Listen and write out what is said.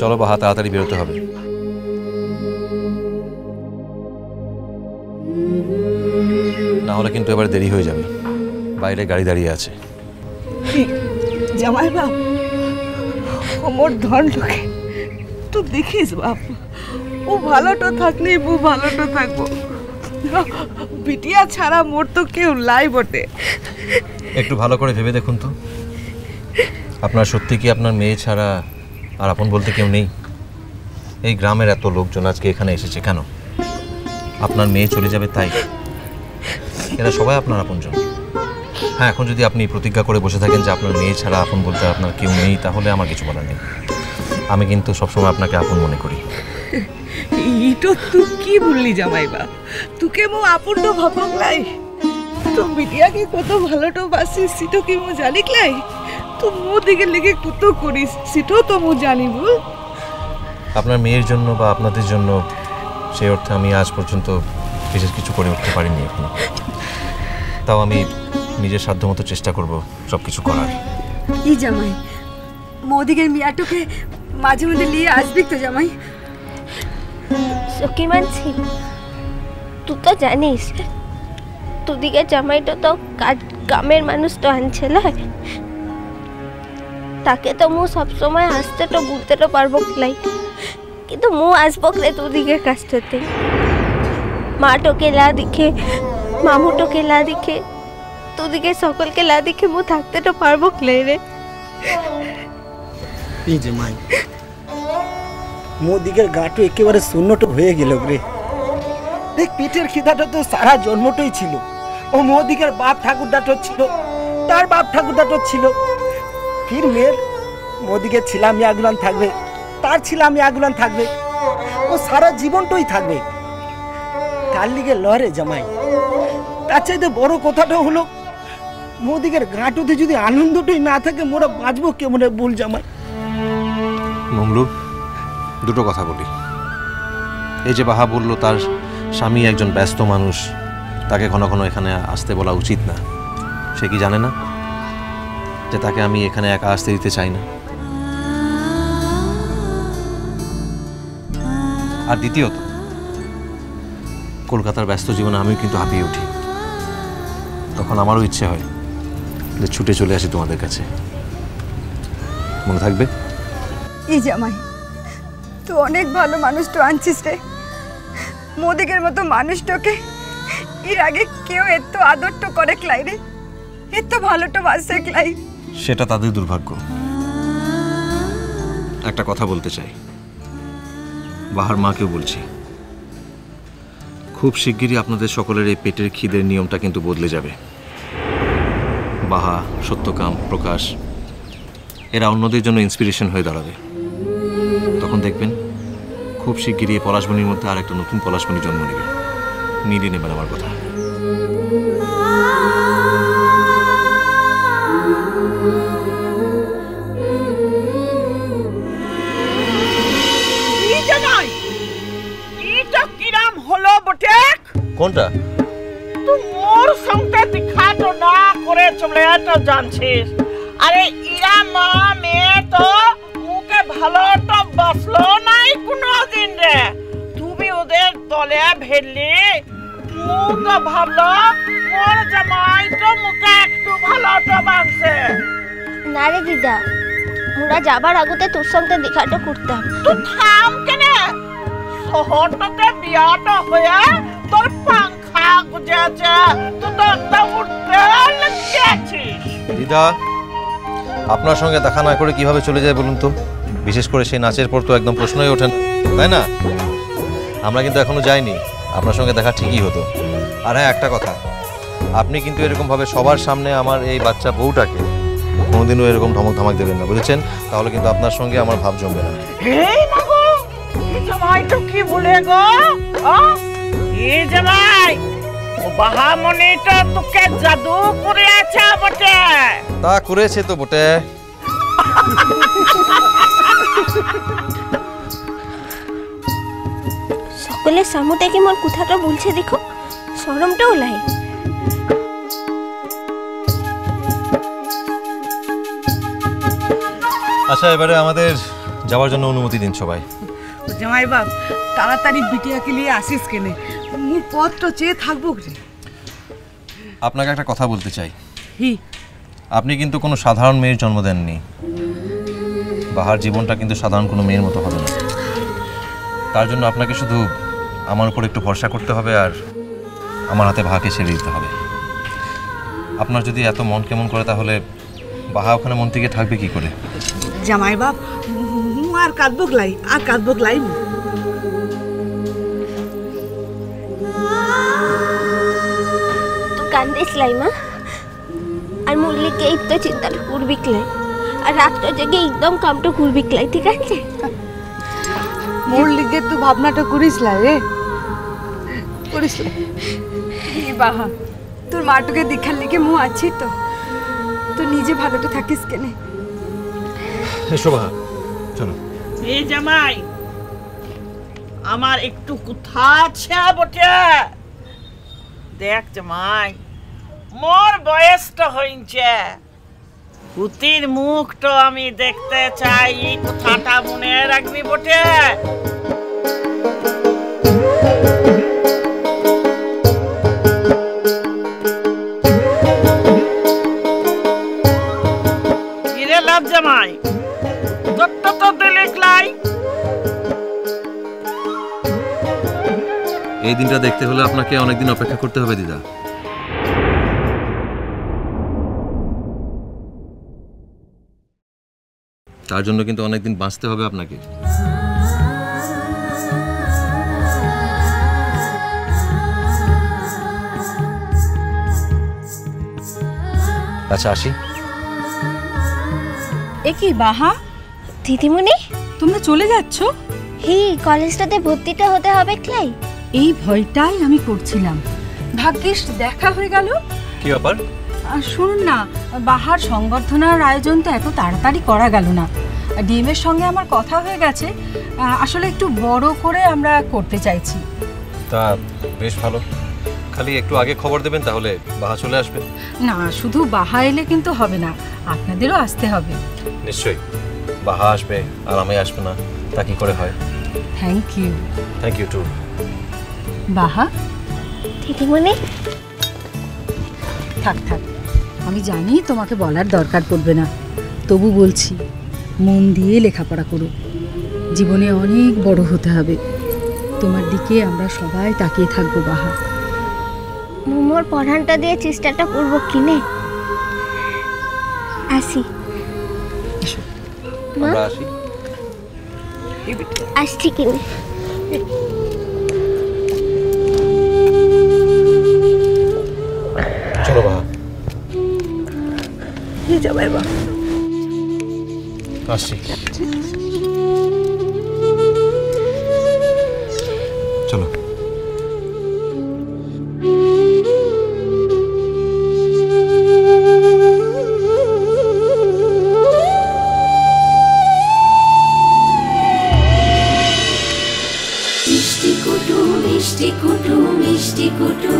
চলো বাহা, তাড়াতাড়ি বেরোতে হবে। না হলে কিন্তু এবার দেরি হয়ে যাবে, বাইরে গাড়ি দাঁড়িয়ে আছে। জামাই বাপ, মোর ধন লোকে তুই দেখিস বাপ, ও ভালোটা থাকলে ও ভালোটা থাকবো, বিটিয়া ছাড়া মোর তো কেউ লাই বটে। একটু ভালো করে ভেবে দেখুন তো, আপনার সত্যি কি আপনার মেয়ে ছাড়া আর আপন বলতে কেউ নেই? এই গ্রামের এত লোকজন আজকে এখানে এসেছে কেন? আপনার মেয়ে চলে যাবে তাই? এরা সবাই আপনার আপনজন। হ্যাঁ, এখন যদি আপনি প্রতিজ্ঞা করে বসে থাকেন যে আপনার মেয়ে ছাড়া আপন বলতে আপনার কেউ নেই, তাহলে আমার কিছু বলার নেই। আমি কিন্তু সবসময় আপনাকে আপন মনে করি। ইটো তুই কি বললি জামাইবা? তোকে মো আপন ভাবক লাই, তো বিটিয়াকে কত ভালোটো বাসিস সেটা কি মো জানিক লাই? তুই মো দিকে লেগে কত করিস সেটাও তো মো জানি বল। আপনার মেয়ের জন্য বা আপনাদের জন্য সেই অর্থে আমি আজ পর্যন্ত বিশেষ কিছু করে উঠতে পারিনি এখনো। তাও আমি নিজের সাধ্যমতো চেষ্টা করব সব কিছু করার। কি জামাই, মোদিকের মিয়াটোকে মাঝে মধ্যে নিয়ে আসবি তো জামাই? সখী মানছি, তুই তো জানিস তোদিকে জামাইটা তো গ্রামের মানুষ তো আনছিল, তাকে তো মু সবসময় আসতে তো বলতে তো পারবো লাই, কিন্তু মু আসবো রে তোদিকে কাজটাতে। মা টোকে লা দিখে, মামু টোকে লা দিখে, তোদিকে সকলকে লা দিখে মু থাকতে তো পারবো লাই রে। এই যে মাই, মোদিকের গাটো একেবারে শূন্যটা হয়ে গেল রে। দেখ, পেটের খিদাটা তো সারা জন্মটাই ছিল। ও মোদিকের বাপ ঠাকুরদাটো ছিল, তার বাপ ঠাকুরদাটো ছিল, ফির মেয়ের মোদিকে ছিলাম আগুলান থাকবে, তার ছিলাম আগুলান থাকবে, ও সারা জীবনটাই থাকবে। তার লিগে লড়ে জামাই। তার চাইতে বড় কথাটা হলো, মোদিকের গাঁটুতে যদি আনন্দটাই না থাকে, মোরা বাঁচবো কেমন বল জামাই? মংলু, দুটো কথা বলি। এই যে বাহা বলল তার স্বামী একজন ব্যস্ত মানুষ, তাকে ঘন ঘন এখানে আসতে বলা উচিত না। সে কি জানে না যে তাকে আমি এখানে একা আসতে দিতে চাই না? আর দ্বিতীয়ত, কলকাতার ব্যস্ত জীবনে আমিও কিন্তু হাঁপিয়ে উঠি। তখন আমারও ইচ্ছে হয় যে ছুটে চলে আসি তোমাদের কাছে। মনে থাকবে? এই জামাই, তুই অনেক ভালো মানুষটা আনছিস রে। মোদিকের মতো মানুষটাকে এর আগে কেউ এত আদরটা করে ক্লাই রে, এত ভালোটা বাসে ক্লাই। সেটা তাদের দুর্ভাগ্য। একটা কথা বলতে চাই, বাহার মাকেও বলছি, খুব শিগগিরই আপনাদের সকলের এই পেটের খিদের নিয়মটা কিন্তু বদলে যাবে। বাহা, সত্যকাম, প্রকাশ এরা অন্যদের জন্য ইন্সপিরেশন হয়ে দাঁড়াবে। তখন দেখবেন খুব শিগগিরই এই পলাশমণির মধ্যে আর একটা নতুন পলাশমণি জন্ম নেবে। মিলিয়ে নেবেন আমার কথা। কোনটা? তুই মোর সঙ্গে দেখা তো না করে চলে তো জানছিস। আরে ইরা মা মেয়ে তো মুখে ভালো তো বসলো নাই কোনো দিন রে। তুমি ওদের দলে ভেললি, মু তো ভাবলো মোর জামাই তো মুখে একটু ভালো তো বানছে। না রে দিদা, মোরা যাবার আগতে তোর সঙ্গে দেখাটা করতাম। তুই থাম কেনে? শহরটাতে বিয়াটা হয়ে তোর পাংখা গুজেছে, তুই তো একটা উঠতে লেগেছিস। দিদা, আপনার সঙ্গে দেখা না করে কিভাবে চলে যায় বলুন তো? বিশেষ করে সেই নাচের পর তো একদম প্রশ্নই ওঠেন, তাই না? আমরা কিন্তু এখনো যাইনি, আপনার সঙ্গে দেখা ঠিকই হতো। আর হ্যাঁ, একটা কথা, আপনি কিন্তু এরকমভাবে সবার সামনে আমার এই বাচ্চা বউটাকে কোনোদিনও এরকম ধমক ধামাক দেবেন না, বুঝেছেন? তাহলে কিন্তু আপনার সঙ্গে আমার ভাব জমবে না। এই মাগো, এই জামাই তো কি বলে গো? এই জামাই ও বাহামণিটা তোকে জাদু করে আছে বটে। তা করেছে তো বটে। সকলের সামনে কি মোর কথাটা বলছে দেখো, শরমটাও লাগে। আচ্ছা, এবারে আমাদের যাওয়ার জন্য অনুমতি দিন সবাই। জামাই বাপ তাড়াতাড়ি বিটিয়াকে নিয়ে আসিস কেনে, মুখ পত্র চেয়ে থাকবো রে। আপনাকে একটা কথা বলতে চাই। হি আপনি কিন্তু কোনো সাধারণ মেয়ের জন্ম দেননি। বাহার জীবনটা কিন্তু সাধারণ কোনো মেয়ের মতো হবে না। তার জন্য আপনাকে শুধু আমার উপর একটু ভরসা করতে হবে আর আমার হাতে বাহাকে ছেড়ে দিতে হবে। আপনার যদি এত মন কেমন করে তাহলে বাহা ওখানে মন থেকে থাকবে কি করে? জামাই বাপ আর কাঁদবো গলাই, আর কাঁদবো গলাই। তো কান্দিস লাই মা, আর মুরলিকে এই তো চিন্তাটা করবি ক্লাই, আর রাতটা জেগে একদম কামটা করবি ক্লাই, ঠিক আছে? মোর লিগে তুই ভাবনাটা করিস লাই রে, করিস লাই। বাহা তোর মাটুকে দেখার লেগে মু আছি তো, তুই নিজে ভালো তো থাকিস কেনে। এসো বাহা, চলো। এই জামাই আমার একটু কোথা আছে বটে, দেখ জামাই মোর বয়সটা হইছে, পুতির মুখটা আমি দেখতে চাই, এই কথাটা মনে রাখবি বটে। কিরে লাভ জামাই, তোরটা তো দিলে ক্লাই। এই দিনটা দেখতে হলে আপনাকে অনেকদিন অপেক্ষা করতে হবে দিদা। তার জন্য কিন্তু অনেকদিন বাঁচতে হবে আপনাকে। আচ্ছা আসি। এ কি বাহা, দিদিমণি, তোমরা চলে যাচ্ছ? হি কলেজটাতে ভর্তিটা হতে হবে ক্লাই। এই ভয়টাই আমি করছিলাম। ভাগ্যিস দেখা হয়ে গেল। কি ব্যাপার? শুনুন না, বাহার সংবর্ধনার আয়োজন তো এত তাড়াতাড়ি করা গেল না। ডিএমের সঙ্গে আমার কথা হয়ে গেছে, আসলে একটু বড় করে আমরা করতে চাইছি। তা বেশ ভালো, খালি একটু আগে খবর দেবেন তাহলে বাহা চলে আসবে। না, শুধু বাহা এলে কিন্তু হবে না, আপনাদেরও আসতে হবে। নিশ্চয়ই, বাহা আসবে আর আমি আসবে না, তা কি করে হয়? Thank you. Thank you too. বাহা দিদিমণি, থাক থাক, আমি জানি তোমাকে বলার দরকার পড়বে না, তবু বলছি মন দিয়ে লেখাপড়া করো, জীবনে অনেক বড় হতে হবে। তোমার দিকে আমরা সবাই তাকিয়ে থাকবো বাহা। মোমোর পড়ানটা দিয়ে চেষ্টাটা করবো কিনে। আসি মা, আমরা আসি। আসছি কিনে। চলো বাহা। জামাই বাপ আসছি। চলো। মিষ্টি কুটু মিষ্টি কুটু মিষ্টি কুটু